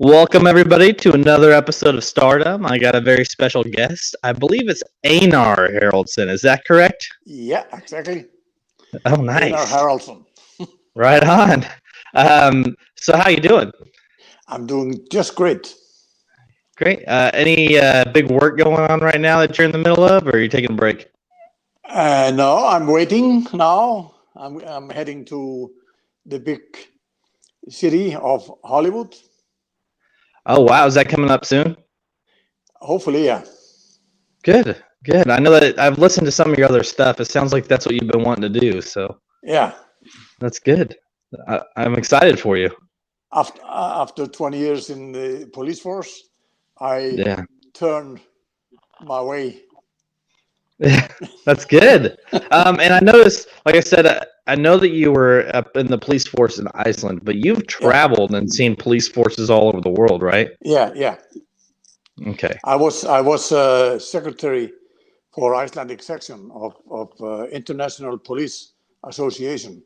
Welcome, everybody, to another episode of Stardom. I got a very special guest. I believe it's Einar Haraldsson. Is that correct? Yeah, exactly. Oh, Einar nice. Haraldsson. Right on. So how you doing? I'm doing just great. Great. Any big work going on right now that you're in the middle of, or are you taking a break? No, I'm waiting now. I'm heading to the big city of Hollywood. Oh, wow. Is that coming up soon? Hopefully, yeah. Good. Good. I know that I've listened to some of your other stuff. It sounds like that's what you've been wanting to do. So Yeah. that's good. I'm excited for you. After 20 years in the police force, I Yeah. turned my way. That's good. And I noticed, like I said, I know that you were up in the police force in Iceland, but you've traveled and seen police forces all over the world, right? Yeah. Okay. I was secretary for Icelandic section of International Police Association,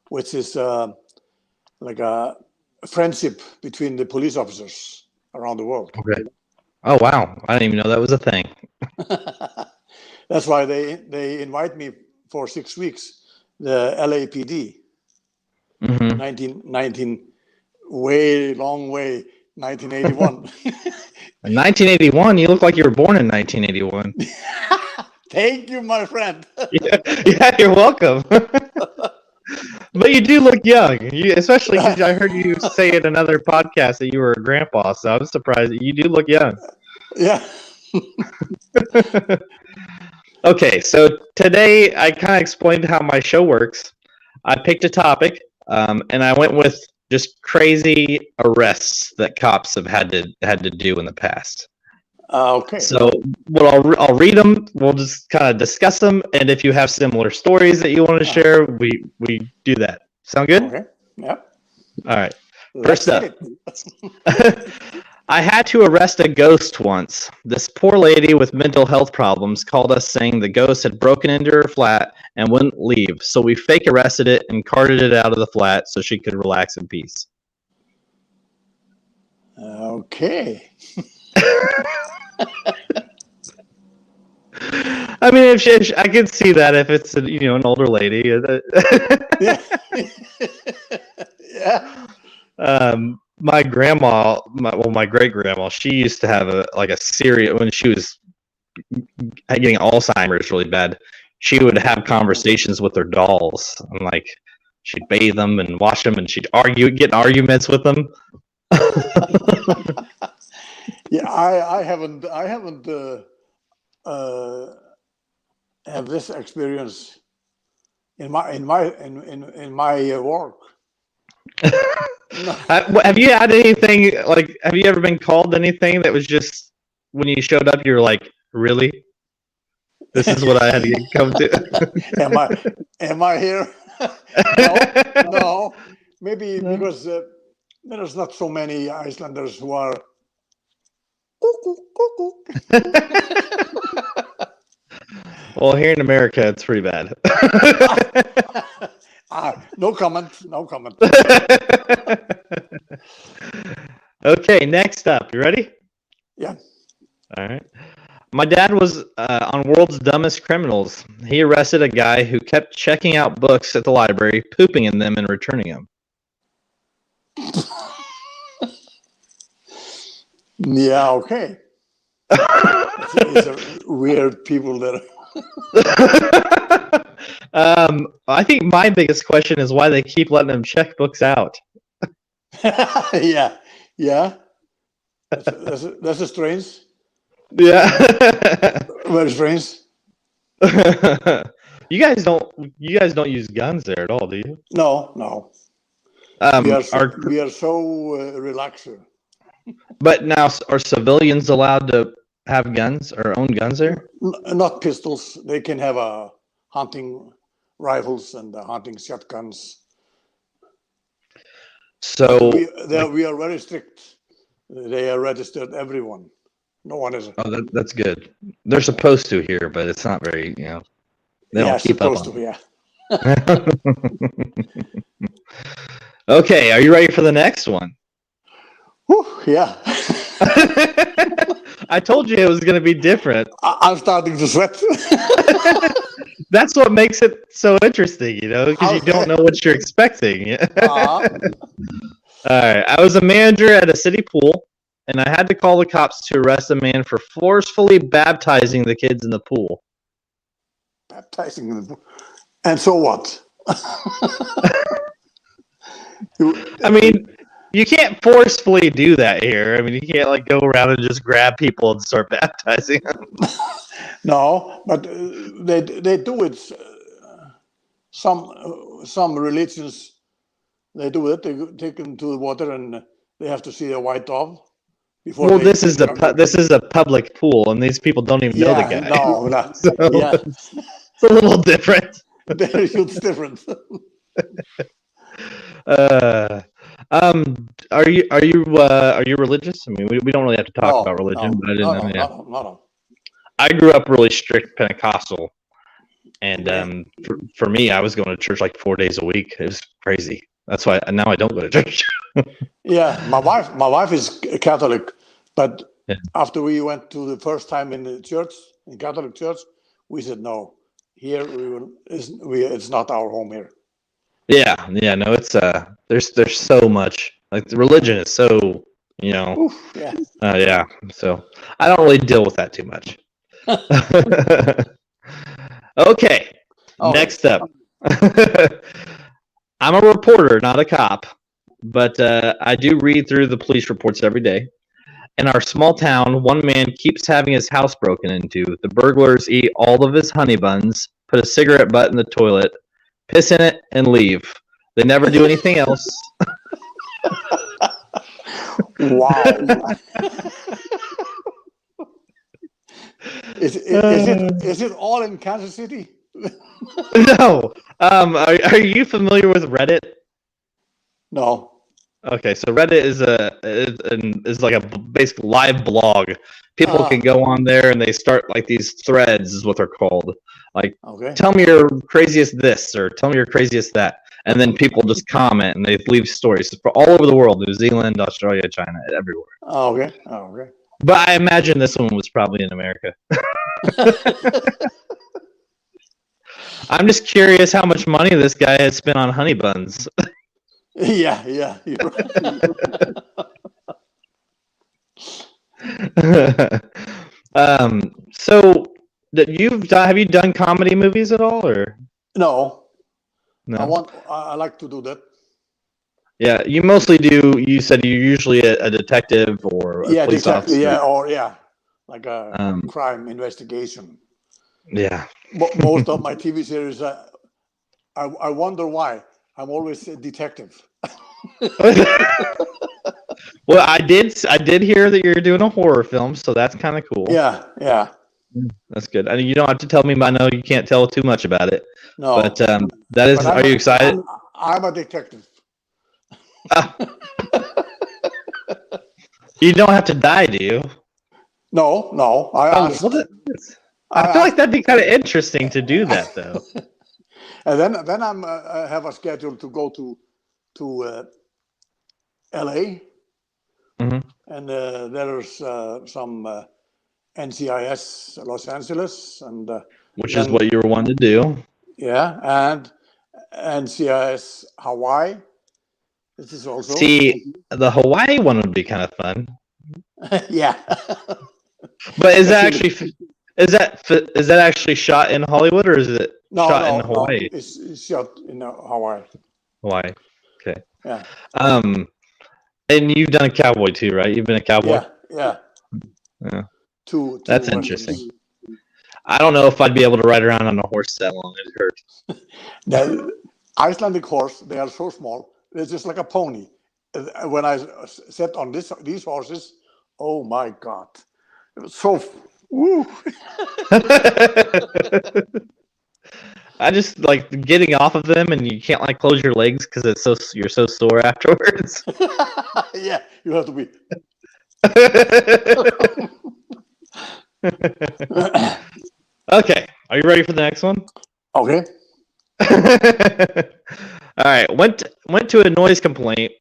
which is like a friendship between the police officers around the world. Okay. Oh, wow. I didn't even know that was a thing. That's why they invite me for 6 weeks. The LAPD, 19 long way, 1981. In 1981, you look like you were born in 1981. Thank you, my friend. Yeah, you're welcome. But you do look young, especially because I heard you say in another podcast that you were a grandpa, so I'm surprised that you do look young. Yeah. Okay, so today I kind of explained how my show works. I picked a topic, and I went with just crazy arrests that cops have had to do in the past. Okay. So I'll read them. We'll just kind of discuss them, and if you have similar stories that you want to share, we do that. Sound good? Okay. Yeah. All right. First up. I had to arrest a ghost once. This poor lady with mental health problems called us saying the ghost had broken into her flat and wouldn't leave, so we fake arrested it and carted it out of the flat so she could relax in peace. Okay. I mean, if I can see that if it's an older lady. Yeah. My grandma, my great grandma, she used to have a serious when she was getting Alzheimer's really bad. She would have conversations with her dolls, and she'd bathe them and wash them, and she'd get in arguments with them. Yeah, I haven't have this experience in my work. No. Have you had anything have you ever been called anything that was just when you showed up you're like, really? This is what I had to come to. Am I here? No. Maybe because there's not so many Icelanders who are Well, here in America, it's pretty bad. No comment. Okay, next up. You ready? Yeah. All right. My dad was on World's Dumbest Criminals. He arrested a guy who kept checking out books at the library, pooping in them, and returning them. Yeah, okay. These are weird people that I think my biggest question is why they keep letting them check books out. Yeah. That's a strange. Yeah. Very strange. You guys don't use guns there at all, do you? No. We are so relaxed. But now, are civilians allowed to have guns or own guns there? Not pistols. They can have hunting rifles and hunting shotguns. So we are very strict. They are registered. Everyone. No one is. Oh, that's good. They're supposed to here, but it's not very. They don't keep up on it. Okay, are you ready for the next one? Whew, yeah. I told you it was going to be different. I'm starting to sweat. That's what makes it so interesting, because you don't know what you're expecting. All right. I was a manager at a city pool, and I had to call the cops to arrest a man for forcefully baptizing the kids in the pool. Baptizing in the pool. And so what? I mean, you can't forcefully do that here. I mean, you can't like go around and just grab people and start baptizing them. No, but they do it. Some religions, they do it. They take them to the water and they have to see a white dove. Well, this is a public pool, and these people don't even know the guy. No, no. So Yeah, it's a little different. very huge difference. Are you religious? I mean, we don't really have to talk about religion, but I didn't know. No. I grew up really strict Pentecostal, and for me, I was going to church like 4 days a week. It was crazy. That's why now I don't go to church. Yeah, my wife is Catholic, but after we went to the first time in the church, in Catholic church, we said no. Here it's not our home here. Yeah, no, it's there's so much, like the religion is so, Oof, yeah. So I don't really deal with that too much. Okay, next up. I'm a reporter, not a cop, but I do read through the police reports every day. In our small town, one man keeps having his house broken into. The burglars eat all of his honey buns, put a cigarette butt in the toilet, piss in it, and leave. They never do anything else. Wow. Is it all in Kansas City? No. Are you familiar with Reddit? No. Okay, so Reddit is like a basic live blog. People can go on there and they start like these threads, is what they're called. Like, tell me your craziest this, or tell me your craziest that, and then people just comment and they leave stories for all over the world: New Zealand, Australia, China, everywhere. Okay. But I imagine this one was probably in America. I'm just curious how much money this guy has spent on honey buns. Yeah. You're right. So have you done comedy movies at all, or No. no? I like to do that. Yeah, you mostly do. You said you're usually a detective or a police officer. Yeah, like a crime investigation. Yeah. Most of my TV series, I wonder why I'm always a detective. Well, I did hear that you're doing a horror film, so that's kind of cool. Yeah. That's good. I mean, you don't have to tell me, but I know you can't tell too much about it. No. But that is. Are you excited? I'm a detective. You don't have to die, do you? No. I feel like that'd be kind of interesting to do that, though. And then I have a schedule to go to LA, and there's some NCIS Los Angeles, and which is what you were wanting to do. Yeah, and NCIS Hawaii. This is also. See, the Hawaii one would be kind of fun. Yeah. But is that actually shot in Hollywood, or is it shot in Hawaii? No, it's shot in Hawaii. Hawaii. Okay. Yeah. And you've done a cowboy too, right? You've been a cowboy. Yeah. Two That's interesting. I don't know if I'd be able to ride around on a horse that long. It hurts. The Icelandic horse, they are so small. They're just like a pony. When I sat on these horses, oh my God, it was so. Woo. I just like getting off of them, and you can't like close your legs because you're so sore afterwards. Yeah, you have to be. Okay, are you ready for the next one? Okay. All right. Went to a noise complaint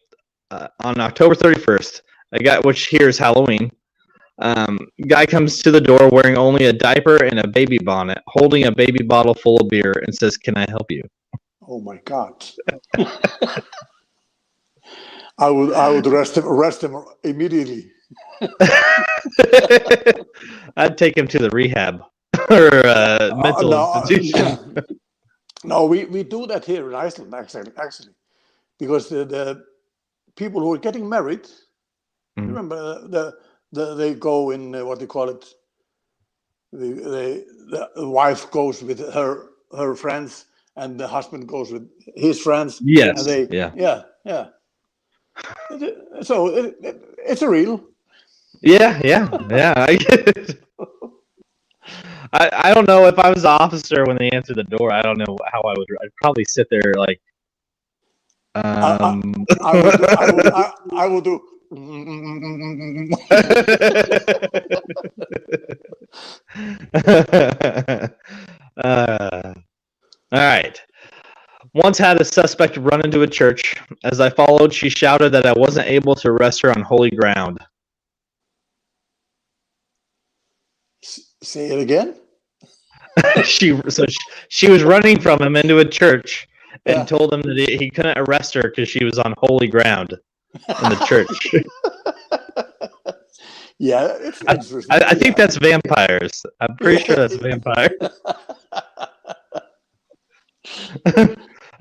on October 31st. A guy, which here is Halloween. Guy comes to the door wearing only a diaper and a baby bonnet, holding a baby bottle full of beer, and says, "Can I help you?" Oh my God. I would arrest him immediately. I'd take him to the rehab or mental No, institution. no, we do that here in Iceland actually, because the people who are getting married, Mhm. remember they go in what they call it. The wife goes with her friends, and the husband goes with his friends. Yes. And they yeah. So it's a real. Yeah. I get it. I don't know if I was the officer when they answered the door. I don't know how I would. I'd probably sit there like. I will do. All right. Once had a suspect run into a church. As I followed, she shouted that I wasn't able to arrest her on holy ground. Say it again. she was running from him into a church and Yeah. told him that he couldn't arrest her because she was on holy ground in the church. Yeah, it's interesting. I think that's vampires. I'm pretty sure that's vampire.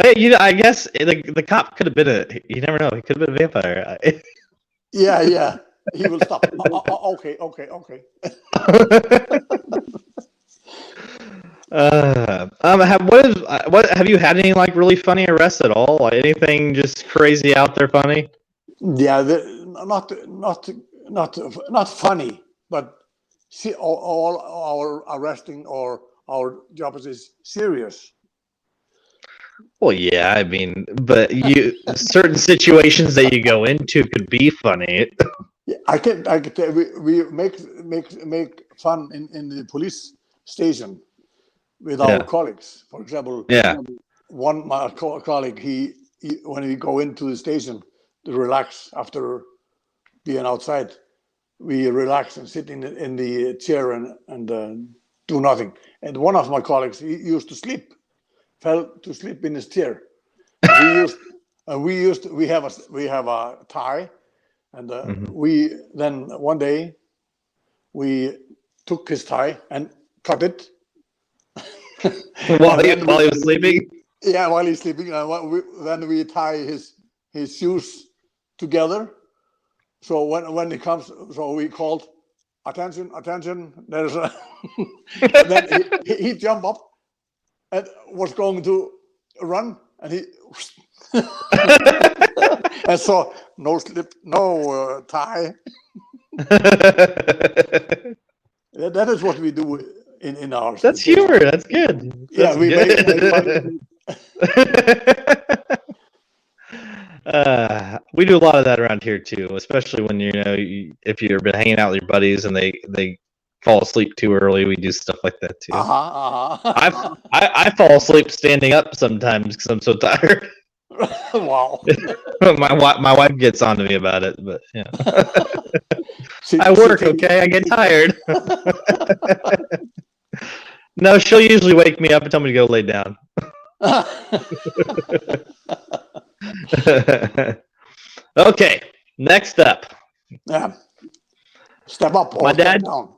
Hey, I guess the cop could have been you never know. He could have been a vampire. Yeah. He will stop. Okay. What have you had any like really funny arrests at all? Like anything just crazy out there funny? Yeah, not funny, but see, all our arresting or our jobs is serious. Well, yeah, I mean, but certain situations that you go into could be funny. Yeah, I can tell we make fun in the police station with our colleagues. For example, Yeah. my colleague, he when we go into the station to relax after being outside, we relax and sit in the chair and do nothing. And one of my colleagues, he used to sleep, fell to sleep in his chair. We have a tie, and we then one day we took his tie and cut it. while he was sleeping. Yeah, while he's sleeping, then we tie his shoes together. So when he comes, so we called, attention. There's a. Then he jumped up and was going to run, and he. And so no slip, no tie. That is what we do in our. That's humor. That's good. Yeah, we make fun. We do a lot of that around here too, especially when if you've been hanging out with your buddies and they fall asleep too early. We do stuff like that too. I fall asleep standing up sometimes because I'm so tired. Wow. my wife gets on to me about it, but yeah. I work, okay? I get tired. No, she'll usually wake me up and tell me to go lay down. Okay, next up. Yeah. Step up or My dad. step down.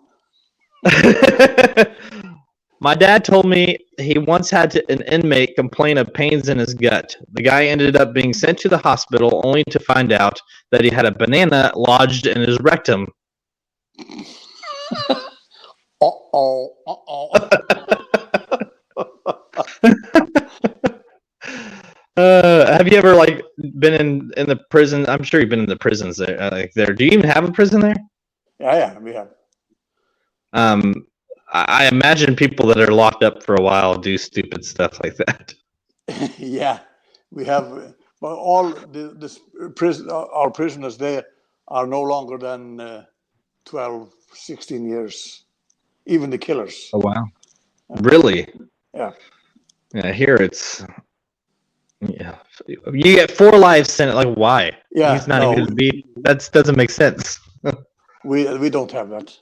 My dad told me he once had an inmate complain of pains in his gut. The guy ended up being sent to the hospital only to find out that he had a banana lodged in his rectum. Have you ever been in the prison? I'm sure you've been in the prisons there. There, do you even have a prison there? Yeah, we have. I imagine people that are locked up for a while do stupid stuff like that. Yeah, we have. But all our prisoners there are no longer than 12, 16 years. Even the killers. Oh wow! Really? Yeah. Yeah. Here it's Yeah, you get 4 life sentence. Like, why? Yeah, He's not no, even gonna be. That doesn't make sense. we don't have that.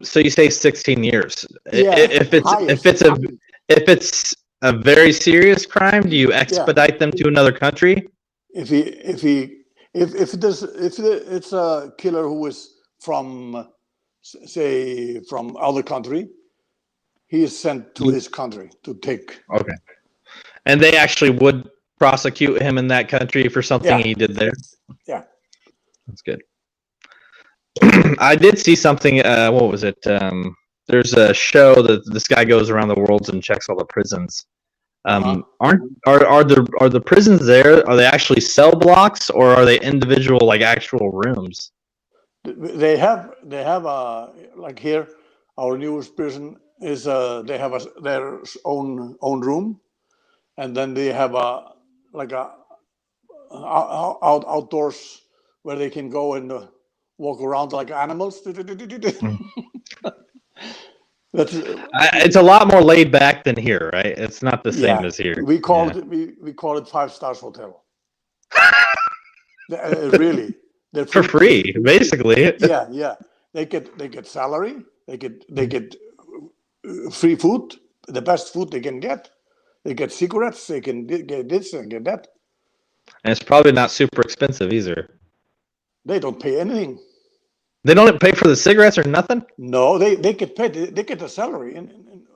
So you say 16 years. Yeah, If it's highest. if it's a very serious crime, do you Yeah, expedite them to another country? if it's a killer who is from, say, from other country, he is sent to his country to take. Okay. And they actually would prosecute him in that country for something Yeah, he did there. yeah. That's good. I did see something. What was it? There's a show that this guy goes around the world and checks all the prisons. Uh-huh. Are the prisons there? Are they actually cell blocks or are they individual like actual rooms? They have like here, our newest prison is they have their own room, and then they have a like a outdoors where they can go and walk around like animals. That's It's a lot more laid back than here, right? It's not the same as here. we call it 5 stars hotel. Really, they're For free, basically. yeah. They get salary. They get free food, the best food they can get. They get cigarettes. They can get this and get that. And it's probably not super expensive either. They don't pay anything. They don't pay for the cigarettes or nothing? No, they get paid. They get a salary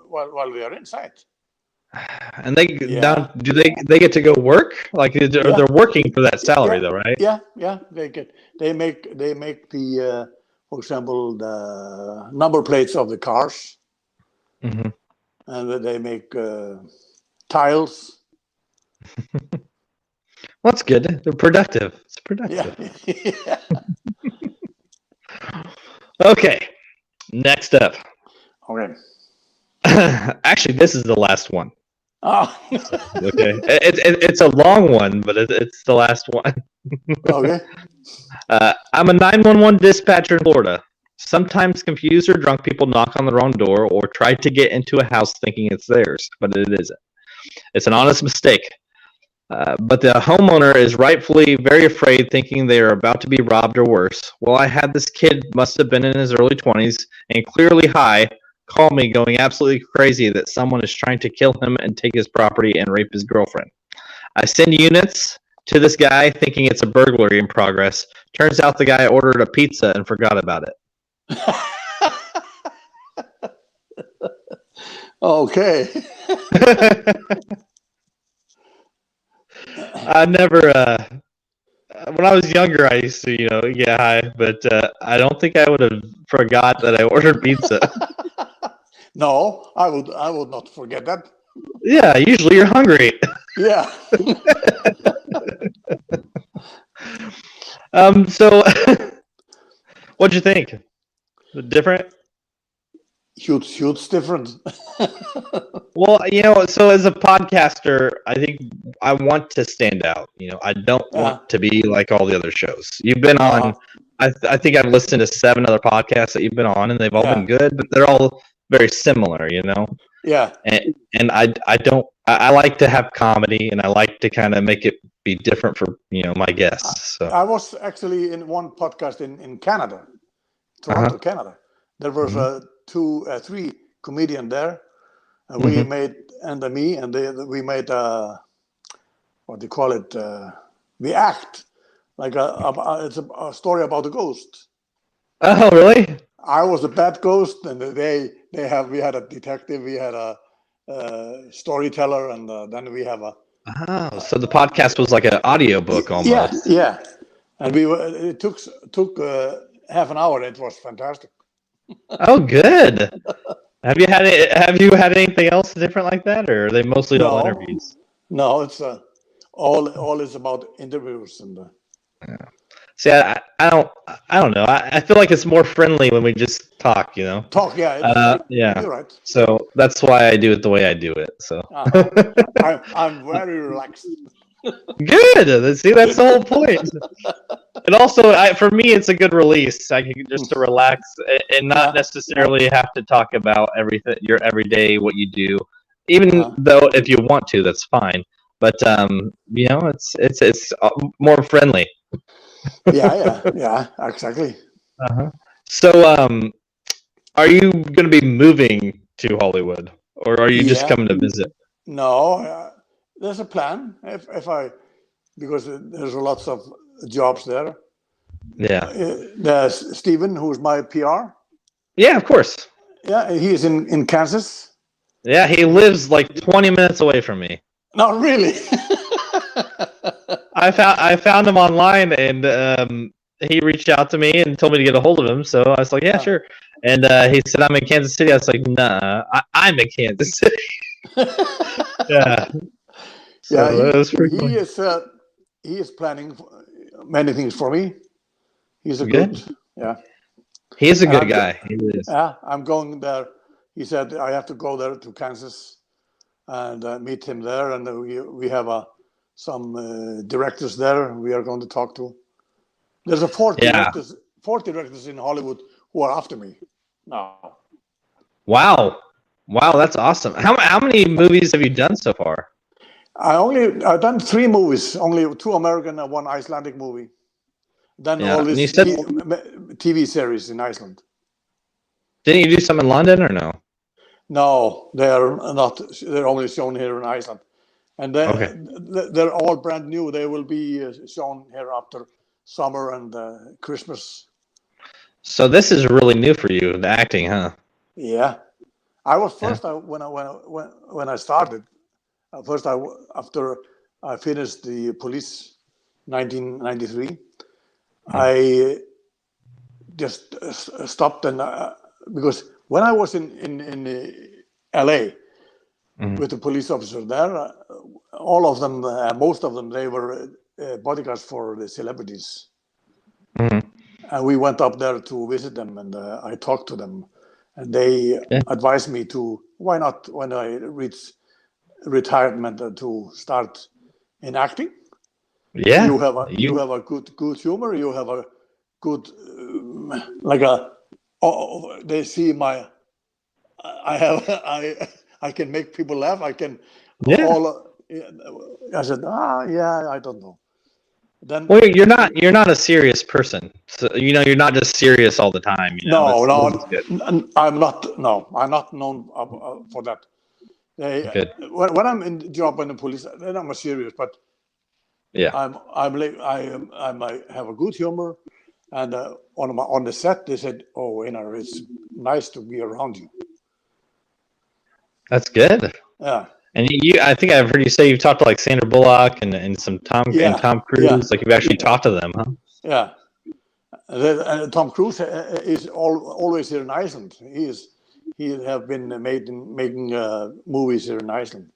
while they are inside. And they do they get to go work? Like they're working for that salary though, right? Yeah. They make the for example the number plates of the cars, Mm-hmm. and they make tiles. Well, that's good. They're productive. It's productive. Yeah. Okay. Next up. Okay. Actually, this is the last one. Oh. Okay. It's a long one, but it's the last one. Okay. I'm a 911 dispatcher in Florida. Sometimes confused or drunk people knock on the wrong door or try to get into a house thinking it's theirs, but it isn't. It's an honest mistake. But the homeowner is rightfully very afraid, thinking they are about to be robbed or worse. Well, I had this kid, must have been in his early 20s, and clearly high, call me going absolutely crazy that someone is trying to kill him and take his property and rape his girlfriend. I send units to this guy thinking it's a burglary in progress. Turns out the guy ordered a pizza and forgot about it. Okay. I never, when I was younger, I used to, get high, but I don't think I would have forgot that I ordered pizza. No, I would not forget that. Yeah, usually you're hungry. Yeah. So, what'd you think? Different? Huge difference. Well, so as a podcaster, I think I want to stand out. I don't want to be like all the other shows. You've been on, I think I've listened to 7 other podcasts that you've been on, and they've all been good, but they're all very similar, Yeah. And I like to have comedy, and I like to kind of make it be different for, my guests. So I was actually in one podcast in Canada, Toronto, Canada. There was 3 comedian there. We made, and me, and we made what do you call it? The act, like it's a story about a ghost. Oh, really? I was a bad ghost, and we had a detective, we had a storyteller, and then we have a. Oh, so the podcast was like an audiobook almost. Yeah, and it took half an hour. It was fantastic. Oh, good. Have you had anything else different like that, or are they mostly all interviews? No, it's all is about interviews and. Yeah. See, I don't know. I feel like it's more friendly when we just talk, Talk, yeah. You're right. So that's why I do it the way I do it. So I'm very relaxed. Good. See, that's the whole point. And also, for me, it's a good release. I can just to relax and not necessarily have to talk about everything, your everyday, what you do. Even though if you want to, that's fine. but it's more friendly. Yeah, exactly. Uh-huh. So, are you going to be moving to Hollywood, or are you just Yeah, coming to visit? no, there's a plan. If I because there's lots of jobs there. Yeah. There's Stephen, who's my PR. Yeah, of course. Yeah, he's in Kansas. Yeah, he lives like 20 minutes away from me. No, really. I found him online, and he reached out to me and told me to get a hold of him. So I was like, yeah, sure. And he said, I'm in Kansas City. I was like, nah, I'm in Kansas City. Yeah. So Yeah, it was pretty he cool. is planning many things for me. He's a Good. yeah. He's a And good guy. He is. I'm going there. He said I have to go there to Kansas and meet him there, and we have some directors there. We are going to talk to. There's a Yeah. 40 directors in Hollywood who are after me now. Wow. Wow, that's awesome. How many movies have you done so far? I've done 3 movies, only 2 American and 1 Icelandic movie. Done Yeah. all And you this said, TV series in Iceland. didn't you do some in London or no? No, they're not. They're only shown here in Iceland, and Okay. they're all brand new. They will be shown here after summer and Christmas. So this is really new for you, the acting, huh? Yeah, I was Yeah. first when I started. First, after I finished the police, 1993, I just stopped and because when I was in LA with the police officer there, all of them, most of them, they were bodyguards for the celebrities. Mhm. And we went up there to visit them, and I talked to them, and they Yeah. advised me to why not when I reach retirement to start in acting. Yeah. You have a good humor. You have a good like a. Oh, they see my. I have I can make people laugh. I can Yeah. all. I said, yeah, I don't know. Then Well, you're not a serious person. So you're not just serious all the time. no, This is good. I'm not. No, I'm not known for that. Good. When I'm in the job in the police, then I'm serious. But Yeah. I have a good humor, and on the set they said, "Oh, Einar, it's nice to be around you." That's good. Yeah, And I think I've heard you say you've talked to like Sandra Bullock and some Tom yeah, Cruise. Like you've actually talked to them, huh? yeah. Tom Cruise is always here in Iceland. He have been making movies here in Iceland.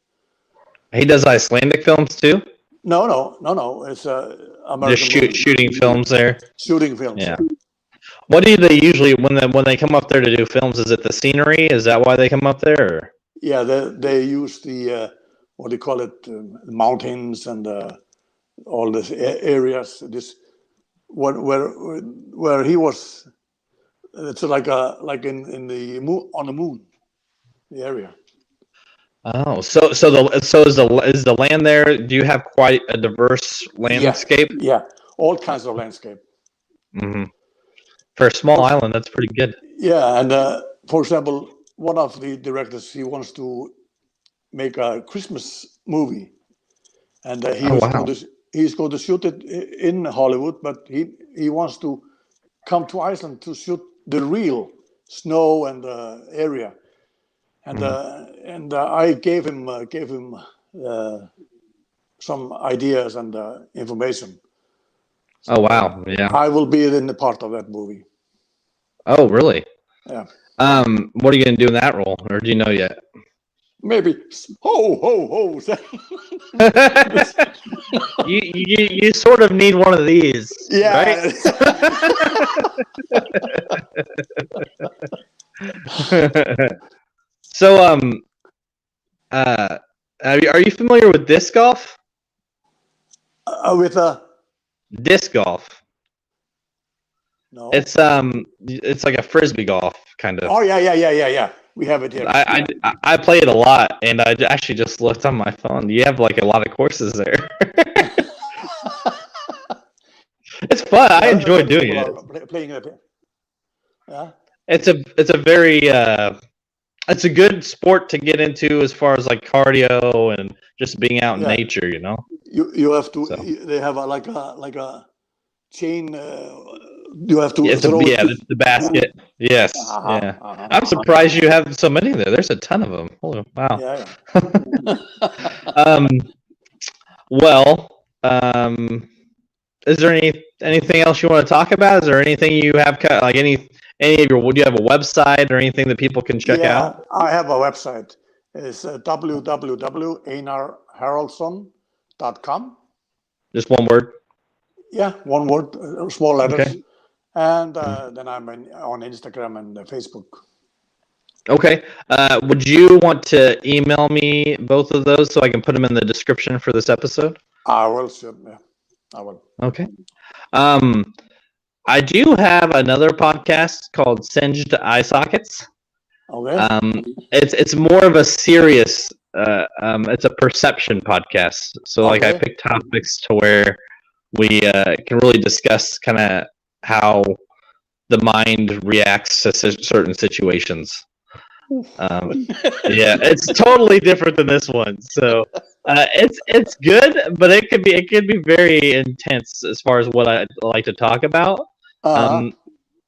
He does Icelandic films too. No. It's American Just shooting films there. shooting films. Yeah. What do they usually when they come up there to do films? Is it the scenery? Is that why they come up there? Or? Yeah, they use the what do you call it, mountains and all these areas. This where he was. It's like in the moon, on the moon, the area. Oh, so is the land there? Do you have quite a diverse landscape? Yeah, all kinds of landscape. Hmm. For a small island, that's pretty good. Yeah, and for example, one of the directors, he wants to make a Christmas movie, and Oh wow. he's going to shoot it in Hollywood, but he wants to come to Iceland to shoot the real snow and area, and I gave him some ideas and information. Oh wow. Yeah. I will be in the part of that movie. Oh really? Yeah. What are you gonna do in that role, or do you know yet? Maybe ho ho ho. you sort of need one of these, Yeah. right? So are you familiar with disc golf? With a Disc golf. no. It's like a frisbee golf kind of. Oh yeah. We have it here. I play it a lot, and I actually just looked on my phone. You have like a lot of courses there. It's fun. I enjoy doing it. Playing it. Yeah. It's a very it's a good sport to get into as far as like cardio and just being out in nature. You know. You have to. So. They have like a chain. You have to. The basket. Yes. Yeah. I'm surprised you have so many there. There's a ton of them. Oh, wow. Yeah. Is there anything else you want to talk about? Is there anything you have like any of your? Do you have a website or anything that people can check out? I have a website. It's www.einarharaldsson.com. Just one word. Yeah, one word, small letters. Okay. And then I'm on Instagram and Facebook. Okay. Would you want to email me both of those so I can put them in the description for this episode? I will, sure. Yeah, I will. Okay. I do have another podcast called Singed Eye Sockets. Okay. It's more of a serious. It's a perception podcast. So like I pick topics to where we can really discuss kind of how the mind reacts to certain situations. It's totally different than this one. So it's good, but it could be very intense as far as what I like to talk about.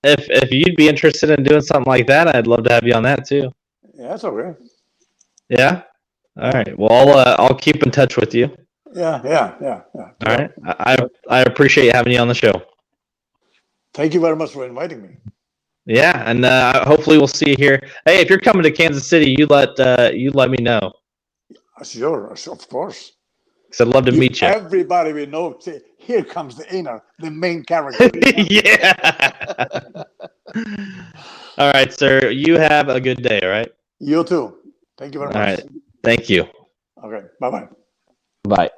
If you'd be interested in doing something like that, I'd love to have you on that too. Yeah, that's okay. Yeah. All right. Well, I'll keep in touch with you. Yeah. All right. I appreciate having you on the show. Thank you very much for inviting me. Yeah, and hopefully we'll see you here. Hey, if you're coming to Kansas City, you let me know. Sure, of course. Because I'd love to meet you. Everybody we know, say, here comes the Einar, the main character. Yeah. All right, sir. You have a good day, all right? You too. Thank you very much. All right. Thank you. Okay. Bye-bye. Bye.